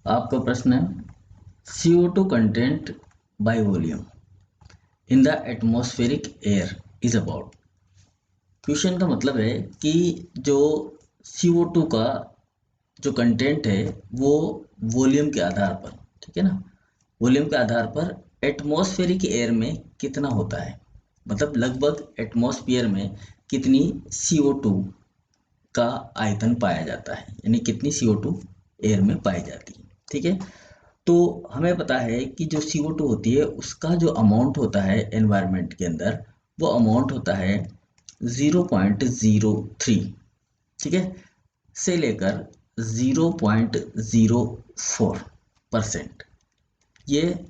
आपका प्रश्न है CO2 content by volume in the atmospheric air is about. Question का मतलब है कि जो CO2 का जो कंटेंट है वो वॉल्यूम के आधार पर, ठीक है ना, वॉल्यूम के आधार पर एटमॉस्फेरिक एयर में कितना होता है, मतलब लगभग एटमॉस्फेयर में कितनी CO2 का आयतन पाया जाता है, यानी कितनी CO2 एयर में पाई जाती है। ठीक है, तो हमें पता है कि जो CO2 होती है उसका जो अमाउंट होता है एनवायरनमेंट के अंदर, वो अमाउंट होता है 0.03, ठीक है, से लेकर 0.04%। ये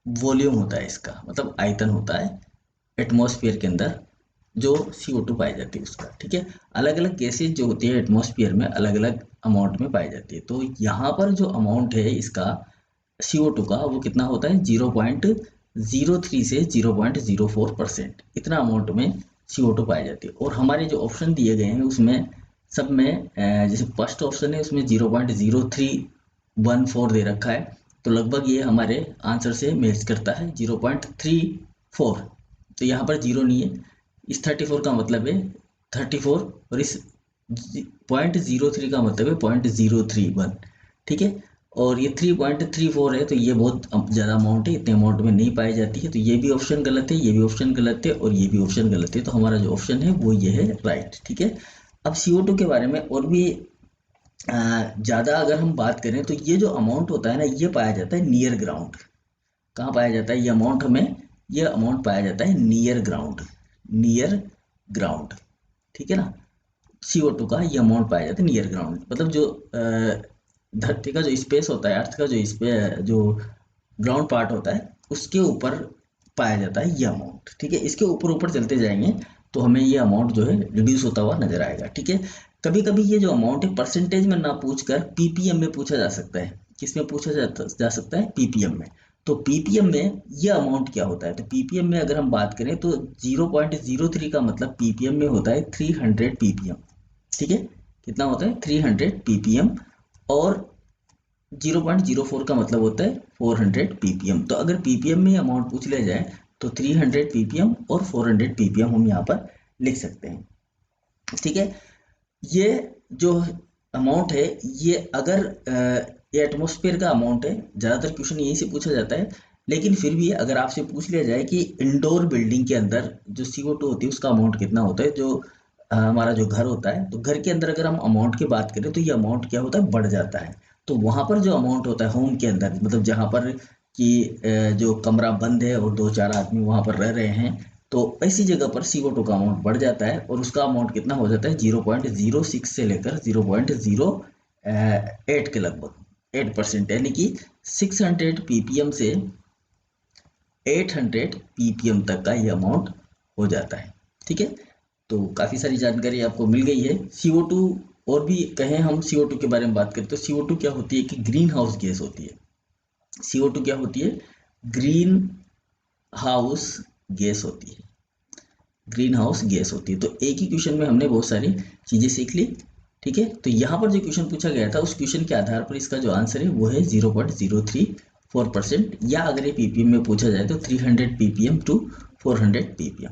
वॉल्यूम होता है इसका, मतलब आयतन होता है एटमॉस्फेयर के अंदर जो CO2 पाई जाती है उसका। ठीक है, अलग अलग गैसेज जो होती है एटमॉस्फेयर में अलग अलग अमाउंट में पाई जाती है। तो यहाँ पर जो अमाउंट है इसका CO2 का वो कितना होता है 0.03 से 0.04%, इतना अमाउंट में CO2 पाई जाती है। और हमारे जो ऑप्शन दिए गए हैं उसमें सब में जैसे फर्स्ट ऑप्शन है उसमें 0.0314 दे रखा है, तो लगभग ये हमारे आंसर से मैच करता है 0.34। तो यहाँ पर जीरो नहीं है, इस 34 का मतलब है 34 और इस 0.03 का मतलब है 0.031। ठीक है, और ये 3.34 है, तो ये बहुत ज़्यादा अमाउंट है, इतने अमाउंट में नहीं पाई जाती है। तो ये भी ऑप्शन गलत है, ये भी ऑप्शन गलत है और ये भी ऑप्शन गलत है। तो हमारा जो ऑप्शन है वो ये है राइट। ठीक है, अब CO2 के बारे में और भी ज़्यादा अगर हम बात करें तो ये जो अमाउंट होता है ना, ये पाया जाता है नियर ग्राउंड। कहाँ पाया जाता है ये अमाउंट, हमें ये अमाउंट पाया जाता है नियर ग्राउंड, नियर ग्राउंड। ठीक है ना, CO2 का ये अमाउंट पाया जाता है नियर ग्राउंड, मतलब जो धरती का जो स्पेस होता है, अर्थ का जो ग्राउंड पार्ट होता है उसके ऊपर पाया जाता है ये अमाउंट। ठीक है, इसके ऊपर ऊपर चलते जाएंगे तो हमें ये अमाउंट जो है रिड्यूस होता हुआ नजर आएगा। ठीक है, कभी कभी ये जो अमाउंट है परसेंटेज में ना पूछकर PPM में पूछा जा सकता है। किसमें पूछा जा सकता है PPM में। तो PPM में ये अमाउंट क्या होता है, तो PPM में अगर हम बात करें तो 0.03 का मतलब PPM में होता है 300 PPM। ठीक है, कितना होता है 300 PPM, और 0.04 का मतलब होता है 400 PPM। तो अगर PPM में अमाउंट पूछ लिया जाए तो 300 PPM और 400 PPM हम यहाँ पर लिख सकते हैं। ठीक है, ये जो अमाउंट है ये अगर ये एटमॉस्फेयर का अमाउंट है, ज़्यादातर क्वेश्चन यहीं से पूछा जाता है, लेकिन फिर भी अगर आपसे पूछ लिया जाए कि इंडोर बिल्डिंग के अंदर जो CO2 होती है उसका अमाउंट कितना होता है, जो हमारा जो घर होता है, तो घर के अंदर अगर हम अमाउंट की बात करें तो ये अमाउंट क्या होता है बढ़ जाता है। तो वहाँ पर जो अमाउंट होता है होम के अंदर, मतलब जहाँ पर कि जो कमरा बंद है और 2-4 आदमी वहाँ पर रह रहे हैं, तो ऐसी जगह पर CO2 का अमाउंट बढ़ जाता है और उसका अमाउंट कितना हो जाता है 0.06 से लेकर 0.08 के लगभग 8%, यानी कि 600 PPM से 800 PPM तक का ये अमाउंट हो जाता है। ठीक है, तो काफ़ी सारी जानकारी आपको मिल गई है। CO2 और भी कहें हम CO2 के बारे में बात करें तो CO2 क्या होती है कि ग्रीन हाउस गैस होती है। CO2 क्या होती है, ग्रीन हाउस गैस होती है, ग्रीन हाउस गैस होती है। तो एक ही क्वेश्चन में हमने बहुत सारी चीज़ें सीख ली। ठीक है, तो यहाँ पर जो क्वेश्चन पूछा गया था उस क्वेश्चन के आधार पर इसका जो आंसर है वो है 0.034%, या अगर ये PPM में पूछा जाए तो 300 PPM टू 400 PPM।